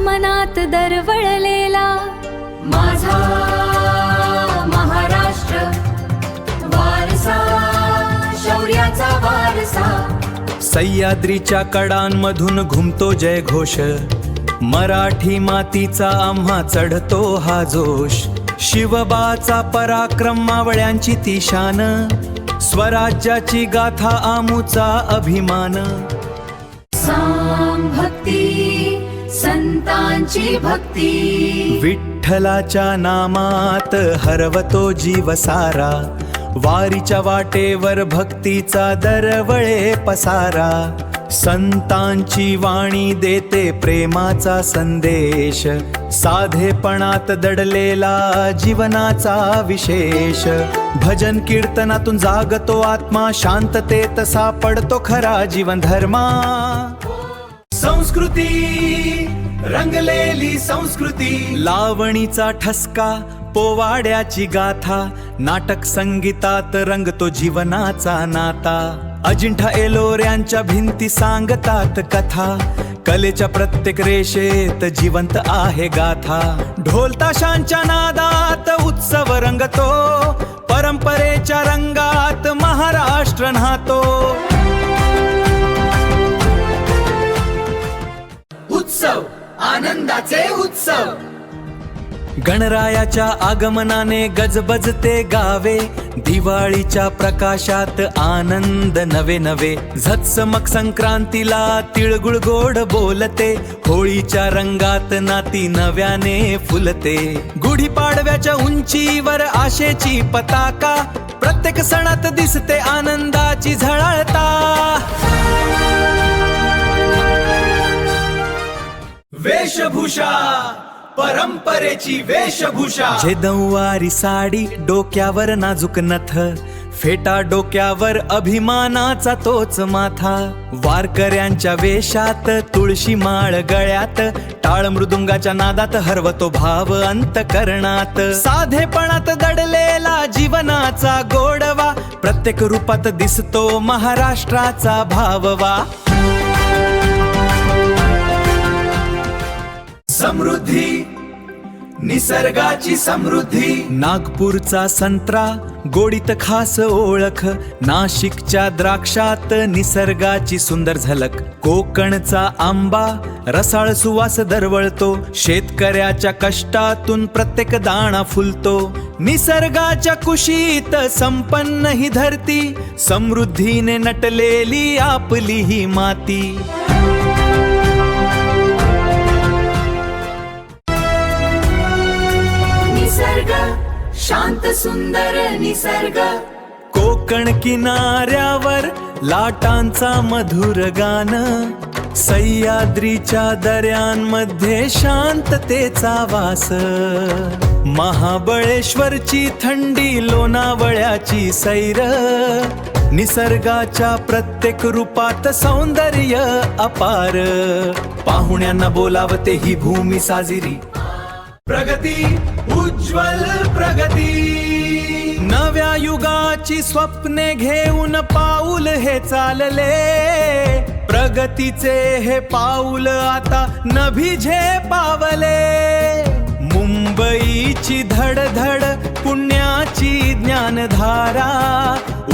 मनात दरवळलेला माझा महाराष्ट्र वारसा शौर्याचा वारसा. सह्याद्रीच्या कडांमधून घुमतो जय घोष, मराठी मातीचा आम्हा चढतो हा जोश. शिवबाचा पराक्रम मावळ्यांची ती शान, स्वराज्याची गाथा आमुचा अभिमान. साम भक्ती संतांची भक्ती, विठ्ठलाच्या नामात हरवतो जीव सारा. वारीच्या वाटेवर भक्तीचा दरवळे पसारा. संतांची वाणी देते प्रेमाचा संदेश, साधेपणात दडलेला जीवनाचा विशेष. भजन कीर्तनातून जागतो आत्मा, शांततेत सापडतो खरा जीवन धर्मा. संस्कृती रंगलेली संस्कृती, लावणीचा ठसका पोवाड्याची गाथा. नाटक संगीतात रंगतो जीवनाचा नाता. अजिंठा एलोऱ्यांच्या भिंती सांगतात कथा, कलेच्या प्रत्येक रेषेत जिवंत आहे गाथा. ढोल ताशांच्या नादात उत्सव रंगतो, परंपरेच्या रंगात महाराष्ट्र न्हातो. उत्सव आनंदाचे उत्सव, गणरायाच्या आगमनाने गजबजते गावे. दिवाळीच्या प्रकाशात आनंद नवे नवे, झत्समक संक्रांतीला तिळगुळ गोड बोलते. होळीच्या रंगात नाती नव्याने फुलते. गुढीपाडव्याच्या उंचीवर आशेची पताका, प्रत्येक सणात दिसते आनंदाची झळाळता. वेशभूषा परंपरेची वेशभूषा, झेदवारी साडी डोक्यावर नाजूक नथ, फेटा डोक्यावर अभिमानाचा तोच माथा. वारकऱ्यांच्या वेशात तुळशी माळ गळ्यात, टाळ मृदुंगाच्या नादात हरवतो भाव अंतकरणात. साधेपणात दडलेला जीवनाचा गोडवा, प्रत्येक रूपात दिसतो महाराष्ट्राचा भाववा. समृद्धी निसर्गाची समृद्धी, नागपूरचा संत्रा गोडीत खास ओळख. नाशिकच्या द्राक्षात निसर्गाची सुंदर झलक. कोकणचा आंबा रसाळ सुवास दरवळतो, शेतकऱ्याच्या कष्टातून प्रत्येक दाणा फुलतो. निसर्गाच्या कुशीत संपन्न ही धरती, समृद्धीने नटलेली आपली ही माती. निसर्ग शांत सुंदर निसर्ग, कोकण किनाऱ्यावर लाटांचा मधुर गान. सह्याद्रीच्या दऱ्यांमध्ये शांततेचा वास. महाबळेश्वरची थंडी लोणावळ्याची सैर, निसर्गाच्या प्रत्येक रूपात सौंदर्य अपार. पाहुण्यांना बोलावते ही भूमी साजिरी, प्रगती उज्ज्वल प्रगती. नव्या युगाची स्वप्ने घेऊन पाऊल हे चालले, प्रगतीचे हे पाऊल आता नभी झेपावले. मुंबईची धडधड पुण्याची ज्ञानधारा,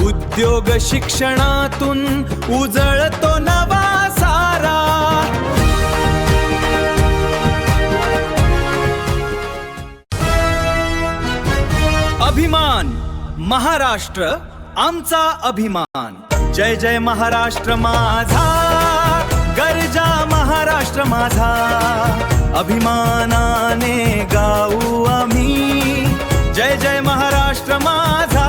उद्योग शिक्षणातून उजळतो नवा सारा. अभिमान महाराष्ट्र आमचा अभिमान. जय जय महाराष्ट्र माझा, गर्जा महाराष्ट्र माझा. अभिमानाने गाऊ आम्ही, जय जय महाराष्ट्र माझा.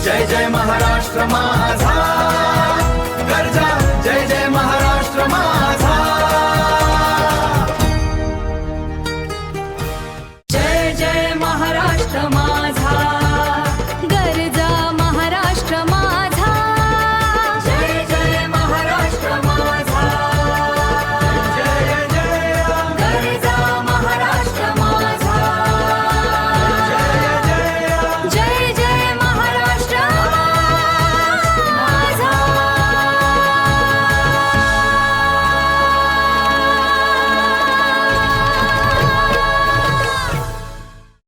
जय जय महाराष्ट्र माझा.